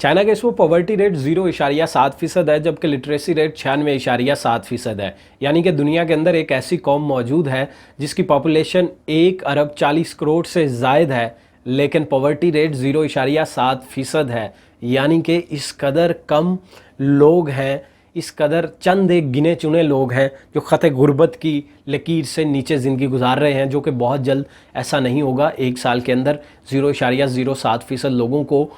China का इसमें poverty rate 0.7% है, जबकि लिटरेसी रेट 96.7% है। यानी कि दुनिया के अंदर एक ऐसी कौम मौजूद है जिसकी पॉपुलेशन 1 अरब 40 करोड़ से ज़ायद है, लेकिन पॉवर्टी रेट 0.7% है। यानी कि इस कदर कम लोग हैं, इस कदर चंद एक गिने चुने लोग हैं जो ख़त गुर्बत की लकीर से नीचे ज़िंदगी गुजार रहे हैं, जो कि बहुत जल्द ऐसा नहीं होगा। 1 साल के अंदर 0.07% लोगों को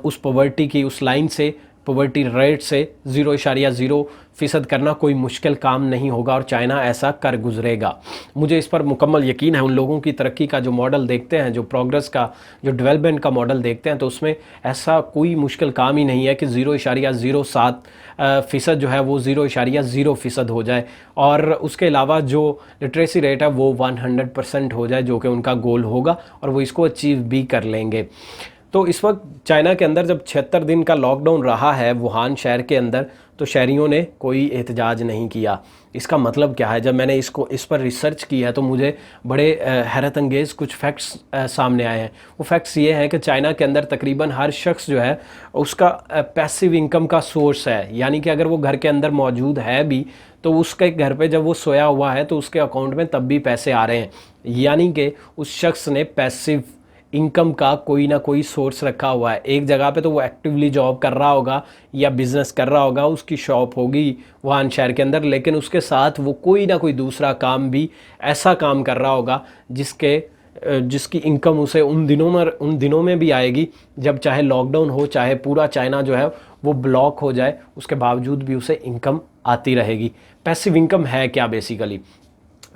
उस पॉवर्टी की, उस लाइन से, पॉवर्टी रेट से 0.0% करना कोई मुश्किल काम नहीं होगा और चाइना ऐसा कर गुजरेगा। मुझे इस पर मुकम्मल यकीन है। उन लोगों की तरक्की का जो मॉडल देखते हैं, जो प्रोग्रेस का, जो डेवलपमेंट का मॉडल देखते हैं, तो उसमें ऐसा कोई मुश्किल काम ही नहीं है कि 0.07% जो है वो 0.0% हो जाए और उसके अलावा जो लिटरेसी रेट है वो 100% हो जाए, जो कि उनका गोल होगा और वो इसको अचीव भी कर लेंगे। तो इस वक्त चाइना के अंदर जब 76 दिन का लॉकडाउन रहा है वुहान शहर के अंदर, तो शहरियों ने कोई एहतजाज नहीं किया। इसका मतलब क्या है? जब मैंने इस पर रिसर्च की है तो मुझे बड़े हैरत अंगेज़ कुछ फैक्ट्स सामने आए हैं। वो फैक्ट्स ये हैं कि चाइना के अंदर तकरीबन हर शख्स जो है उसका पैसिव इनकम का सोर्स है। यानी कि अगर वो घर के अंदर मौजूद है भी तो उसके घर पे जब वो सोया हुआ है तो उसके अकाउंट में तब भी पैसे आ रहे हैं। यानी कि उस शख्स ने पैसिव इनकम का कोई ना कोई सोर्स रखा हुआ है। एक जगह पे तो वो एक्टिवली जॉब कर रहा होगा या बिज़नेस कर रहा होगा, उसकी शॉप होगी वुहान शहर के अंदर, लेकिन उसके साथ वो कोई ना कोई दूसरा काम भी, ऐसा काम कर रहा होगा जिसकी इनकम उसे उन दिनों में भी आएगी जब चाहे लॉकडाउन हो, चाहे पूरा चाइना जो है वो ब्लॉक हो जाए, उसके बावजूद भी उसे इनकम आती रहेगी। पैसिव इनकम है क्या? बेसिकली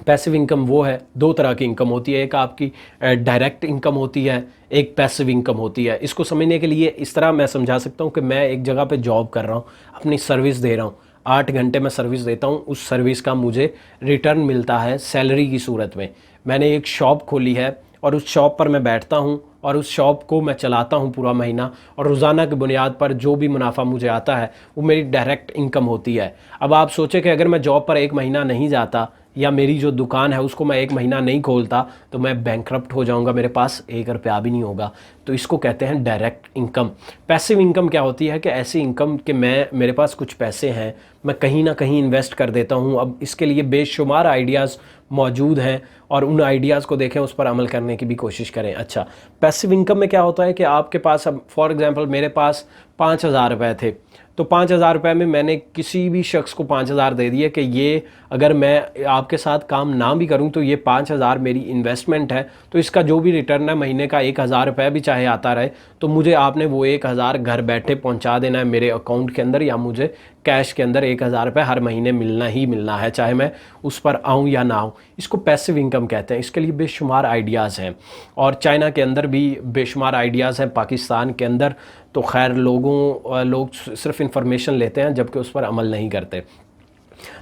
पैसिव इनकम वो है, दो तरह की इनकम होती है। एक आपकी डायरेक्ट इनकम होती है, एक पैसिव इनकम होती है। इसको समझने के लिए इस तरह मैं समझा सकता हूँ कि मैं एक जगह पे जॉब कर रहा हूँ, अपनी सर्विस दे रहा हूँ, 8 घंटे में सर्विस देता हूँ, उस सर्विस का मुझे रिटर्न मिलता है सैलरी की सूरत में। मैंने एक शॉप खोली है और उस शॉप पर मैं बैठता हूँ और उस शॉप को मैं चलाता हूँ पूरा महीना, और रोज़ाना की बुनियाद पर जो भी मुनाफा मुझे आता है वो मेरी डायरेक्ट इनकम होती है। अब आप सोचें कि अगर मैं जॉब पर 1 महीना नहीं जाता या मेरी जो दुकान है उसको मैं 1 महीना नहीं खोलता तो मैं बैंकरप्ट हो जाऊंगा, मेरे पास 1 रुपया भी नहीं होगा। तो इसको कहते हैं डायरेक्ट इनकम। पैसिव इनकम क्या होती है कि ऐसी इनकम कि मेरे पास कुछ पैसे हैं, मैं कहीं ना कहीं इन्वेस्ट कर देता हूँ। अब इसके लिए बेशुमार आइडियाज़ मौजूद हैं और उन आइडियाज़ को देखें, उस पर अमल करने की भी कोशिश करें। अच्छा, पैसिव इनकम में क्या होता है कि आपके पास, अब फॉर एग्जांपल मेरे पास 5,000 रुपये थे, तो 5,000 रुपये में मैंने किसी भी शख्स को 5,000 दे दिए कि ये अगर मैं आपके साथ काम ना भी करूं तो ये 5,000 मेरी इन्वेस्टमेंट है, तो इसका जो भी रिटर्न है महीने का 1,000 रुपये भी चाहे आता रहे, तो मुझे आपने वो 1,000 घर बैठे पहुंचा देना है मेरे अकाउंट के अंदर, या मुझे कैश के अंदर 1,000 रुपये हर महीने मिलना ही मिलना है, चाहे मैं उस पर आऊँ या ना आऊँ। इसको पैसिव इनकम कहते हैं। इसके लिए बेशुमार आइडियाज़ हैं और चाइना के अंदर भी बेशुमार आइडियाज़ हैं। पाकिस्तान के अंदर तो खैर लोग सिर्फ इंफॉर्मेशन लेते हैं जबकि उस पर अमल नहीं करते।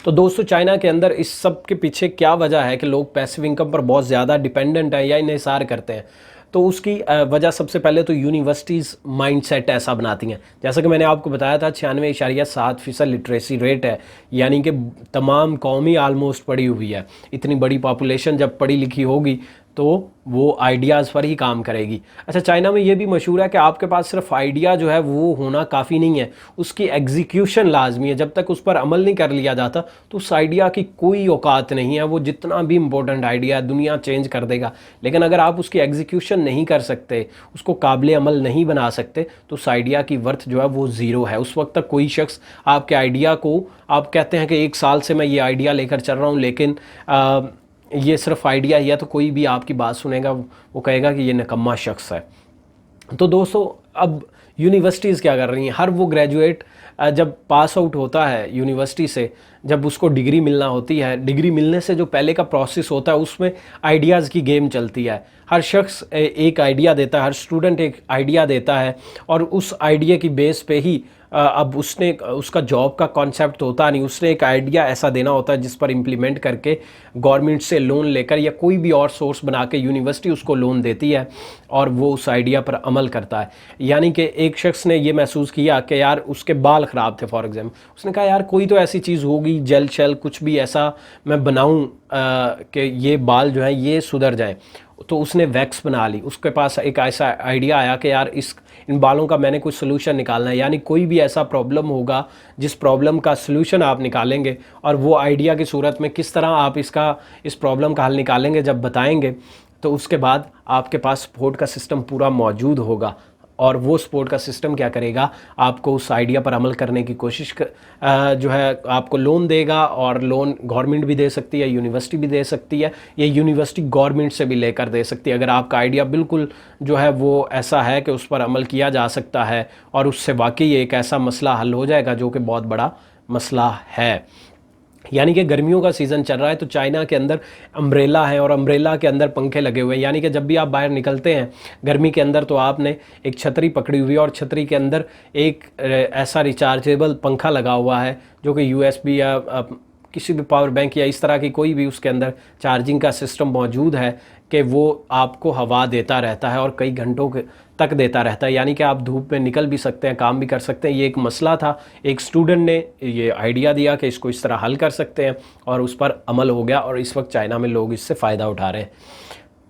तो दोस्तों, चाइना के अंदर इस सब के पीछे क्या वजह है कि लोग पैसिव इनकम पर बहुत ज़्यादा डिपेंडेंट हैं या इन्हिसार करते हैं? तो उसकी वजह सबसे पहले तो यूनिवर्सिटीज़ माइंडसेट ऐसा बनाती हैं। जैसा कि मैंने आपको बताया था 96.7% लिटरेसी रेट है, यानी कि तमाम कौम ही आलमोस्ट पढ़ी हुई है। इतनी बड़ी पॉपुलेशन जब पढ़ी लिखी होगी तो वो आइडियाज़ पर ही काम करेगी। अच्छा, चाइना में ये भी मशहूर है कि आपके पास सिर्फ आइडिया जो है वो होना काफ़ी नहीं है, उसकी एग्जीक्यूशन लाजमी है। जब तक उस पर अमल नहीं कर लिया जाता तो उस आइडिया की कोई औकात नहीं है। वो जितना भी इम्पोर्टेंट आइडिया दुनिया चेंज कर देगा, लेकिन अगर आप उसकी एग्जीक्यूशन नहीं कर सकते, उसको काबिल अमल नहीं बना सकते, तो उस आइडिया की वर्थ जो है वो ज़ीरो है। उस वक्त तक कोई शख्स आपके आइडिया को, आप कहते हैं कि 1 साल से मैं ये आइडिया लेकर चल रहा हूँ लेकिन ये सिर्फ आइडिया ही है, तो कोई भी आपकी बात सुनेगा वो कहेगा कि ये निकम्मा शख्स है। तो दोस्तों, अब यूनिवर्सिटीज़ क्या कर रही हैं? हर वो ग्रेजुएट जब पास आउट होता है यूनिवर्सिटी से, जब उसको डिग्री मिलना होती है, डिग्री मिलने से जो पहले का प्रोसेस होता है उसमें आइडियाज़ की गेम चलती है। हर शख्स एक आइडिया देता है, हर स्टूडेंट एक आइडिया देता है और उस आइडिया की बेस पे ही अब उसका जॉब का कॉन्सेप्ट होता नहीं, उसने एक आइडिया ऐसा देना होता है जिस पर इम्प्लीमेंट करके गवर्नमेंट से लोन लेकर या कोई भी और सोर्स बना के यूनिवर्सिटी उसको लोन देती है और वो उस आइडिया पर अमल करता है। यानी कि एक शख्स ने ये महसूस किया कि यार उसके बाल ख़राब थे फॉर एग्जाम्पल, उसने कहा यार कोई तो ऐसी चीज़ होगी भी जेल शेल कुछ भी ऐसा मैं बनाऊं कि ये बाल जो है ये सुधर जाए। तो उसने वैक्स बना ली। उसके पास एक ऐसा आइडिया आया कि यार इन बालों का मैंने कुछ सोल्यूशन निकालना है। यानी कोई भी ऐसा प्रॉब्लम होगा जिस प्रॉब्लम का सोल्यूशन आप निकालेंगे और वो आइडिया की सूरत में किस तरह आप इस प्रॉब्लम का हल निकालेंगे जब बताएंगे, तो उसके बाद आपके पास सपोर्ट का सिस्टम पूरा मौजूद होगा। और वो सपोर्ट का सिस्टम क्या करेगा, आपको उस आइडिया पर अमल करने की जो है आपको लोन देगा। और लोन गवर्नमेंट भी दे सकती है, यूनिवर्सिटी भी दे सकती है, ये यूनिवर्सिटी गवर्नमेंट से भी लेकर दे सकती है। अगर आपका आइडिया बिल्कुल जो है वो ऐसा है कि उस पर अमल किया जा सकता है और उससे वाकई एक ऐसा मसला हल हो जाएगा जो कि बहुत बड़ा मसला है। यानी कि गर्मियों का सीज़न चल रहा है तो चाइना के अंदर अम्ब्रेला है और अम्ब्रेला के अंदर पंखे लगे हुए हैं। यानी कि जब भी आप बाहर निकलते हैं गर्मी के अंदर तो आपने एक छतरी पकड़ी हुई है और छतरी के अंदर एक ऐसा रिचार्जेबल पंखा लगा हुआ है जो कि USB या किसी भी पावर बैंक या इस तरह की कोई भी उसके अंदर चार्जिंग का सिस्टम मौजूद है कि वो आपको हवा देता रहता है और कई घंटों तक देता रहता है। यानी कि आप धूप में निकल भी सकते हैं, काम भी कर सकते हैं। ये एक मसला था, एक स्टूडेंट ने ये आइडिया दिया कि इसको इस तरह हल कर सकते हैं और उस पर अमल हो गया और इस वक्त चाइना में लोग इससे फ़ायदा उठा रहे हैं।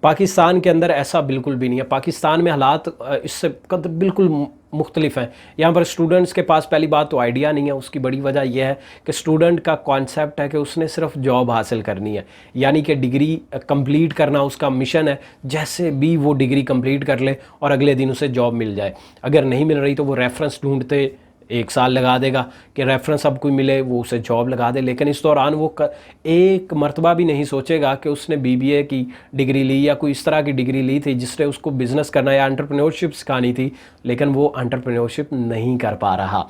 पाकिस्तान के अंदर ऐसा बिल्कुल भी नहीं है। पाकिस्तान में हालात इससे बिल्कुल मुख्तलिफ हैं। यहाँ पर स्टूडेंट्स के पास पहली बात तो आइडिया नहीं है। उसकी बड़ी वजह यह है कि स्टूडेंट का कॉन्सेप्ट है कि उसने सिर्फ जॉब हासिल करनी है, यानी कि डिग्री कंप्लीट करना उसका मिशन है। जैसे भी वो डिग्री कंप्लीट कर ले और अगले दिन उसे जॉब मिल जाए। अगर नहीं मिल रही तो वो रेफरेंस ढूंढते 1 साल लगा देगा कि रेफरेंस अब कोई मिले, वो उसे जॉब लगा दे। लेकिन इस दौरान वो एक मर्तबा भी नहीं सोचेगा कि उसने BBA की डिग्री ली या कोई इस तरह की डिग्री ली थी जिसने उसको बिज़नेस करना या एंटरप्रेन्योरशिप सिखानी थी, लेकिन वो एंटरप्रेन्योरशिप नहीं कर पा रहा।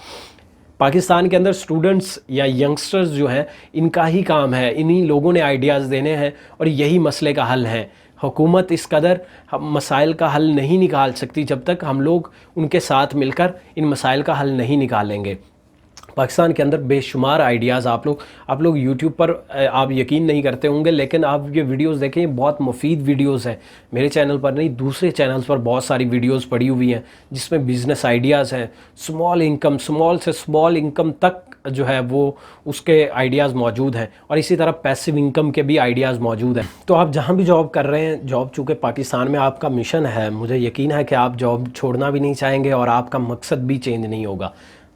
पाकिस्तान के अंदर स्टूडेंट्स या यंगस्टर्स जो हैं इनका ही काम है, इन्हीं लोगों ने आइडियाज़ देने हैं और यही मसले का हल है। हुकूमत इस कदर मसाइल का हल नहीं निकाल सकती जब तक हम लोग उनके साथ मिलकर इन मसाइल का हल नहीं निकालेंगे। पाकिस्तान के अंदर बेशुमार आइडियाज़ आप लोग YouTube पर आप यकीन नहीं करते होंगे, लेकिन आप ये वीडियोस देखें, ये बहुत मुफीद वीडियोस हैं। मेरे चैनल पर नहीं, दूसरे चैनल्स पर बहुत सारी वीडियोस पड़ी हुई हैं जिसमें बिज़नेस आइडियाज़ हैं। स्मॉल से स्मॉल इनकम तक जो है वो उसके आइडियाज़ मौजूद हैं और इसी तरह पैसिव इनकम के भी आइडियाज़ मौजूद हैं। तो आप जहाँ भी जॉब कर रहे हैं, जॉब चूँकि पाकिस्तान में आपका मिशन है, मुझे यकीन है कि आप जॉब छोड़ना भी नहीं चाहेंगे और आपका मकसद भी चेंज नहीं होगा।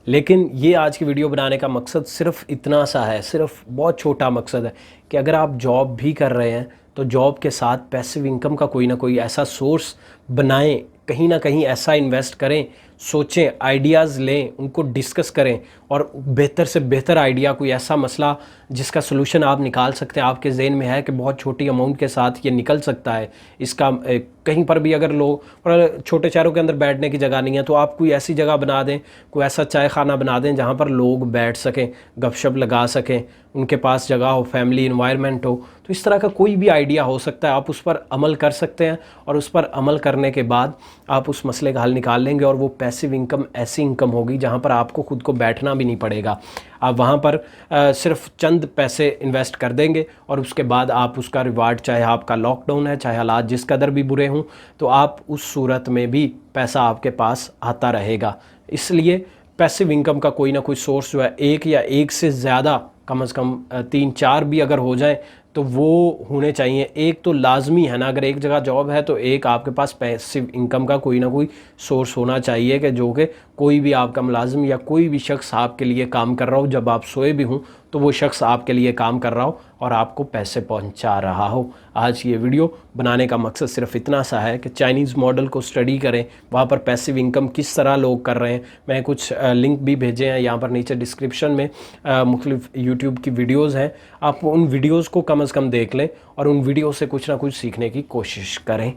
लेकिन ये आज की वीडियो बनाने का मकसद सिर्फ इतना सा है, सिर्फ बहुत छोटा मकसद है कि अगर आप जॉब भी कर रहे हैं तो जॉब के साथ पैसिव इनकम का कोई ना कोई ऐसा सोर्स बनाएं, कहीं ना कहीं ऐसा इन्वेस्ट करें, सोचें, आइडियाज़ लें, उनको डिस्कस करें और बेहतर से बेहतर आइडिया, कोई ऐसा मसला जिसका सलूशन आप निकाल सकते हैं, आपके जहन में है कि बहुत छोटी अमाउंट के साथ ये निकल सकता है। इसका कहीं पर भी अगर लोग और छोटे शहरों के अंदर बैठने की जगह नहीं है तो आप कोई ऐसी जगह बना दें, कोई ऐसा चाय खाना बना दें जहाँ पर लोग बैठ सकें, गपशप लगा सकें, उनके पास जगह हो, फैमिली इन्वायरमेंट हो। तो इस तरह का कोई भी आइडिया हो सकता है, आप उस पर अमल कर सकते हैं और उस पर अमल करने के बाद आप उस मसले का हल निकाल लेंगे और वो पैसिव इनकम ऐसी इनकम होगी जहाँ पर आपको खुद को बैठना भी नहीं पड़ेगा। आप वहाँ पर सिर्फ चंद पैसे इन्वेस्ट कर देंगे और उसके बाद आप उसका रिवार्ड, चाहे आपका लॉकडाउन है, चाहे हालात जिस कदर भी बुरे हों, तो आप उस सूरत में भी पैसा आपके पास आता रहेगा। इसलिए पैसिव इनकम का कोई ना कोई सोर्स जो है, एक या एक से ज़्यादा, कम से कम 3-4 भी अगर हो जाए तो वो होने चाहिए। एक तो लाजमी है ना, अगर एक जगह जॉब है तो एक आपके पास पैसिव इनकम का कोई ना कोई सोर्स होना चाहिए कि जो कि कोई भी आपका मुलाजिम या कोई भी शख्स आपके लिए काम कर रहा हो, जब आप सोए भी हों तो वो शख्स आपके लिए काम कर रहा हो और आपको पैसे पहुंचा रहा हो। आज ये वीडियो बनाने का मकसद सिर्फ इतना सा है कि चाइनीज़ मॉडल को स्टडी करें, वहाँ पर पैसिव इनकम किस तरह लोग कर रहे हैं। मैं कुछ लिंक भी भेजे हैं यहाँ पर नीचे डिस्क्रिप्शन में, मुख्तलिफ यूट्यूब की वीडियोज़ हैं, आप उन वीडियोज़ को कम से कम देख लें और उन वीडियो से कुछ ना कुछ सीखने की कोशिश करें।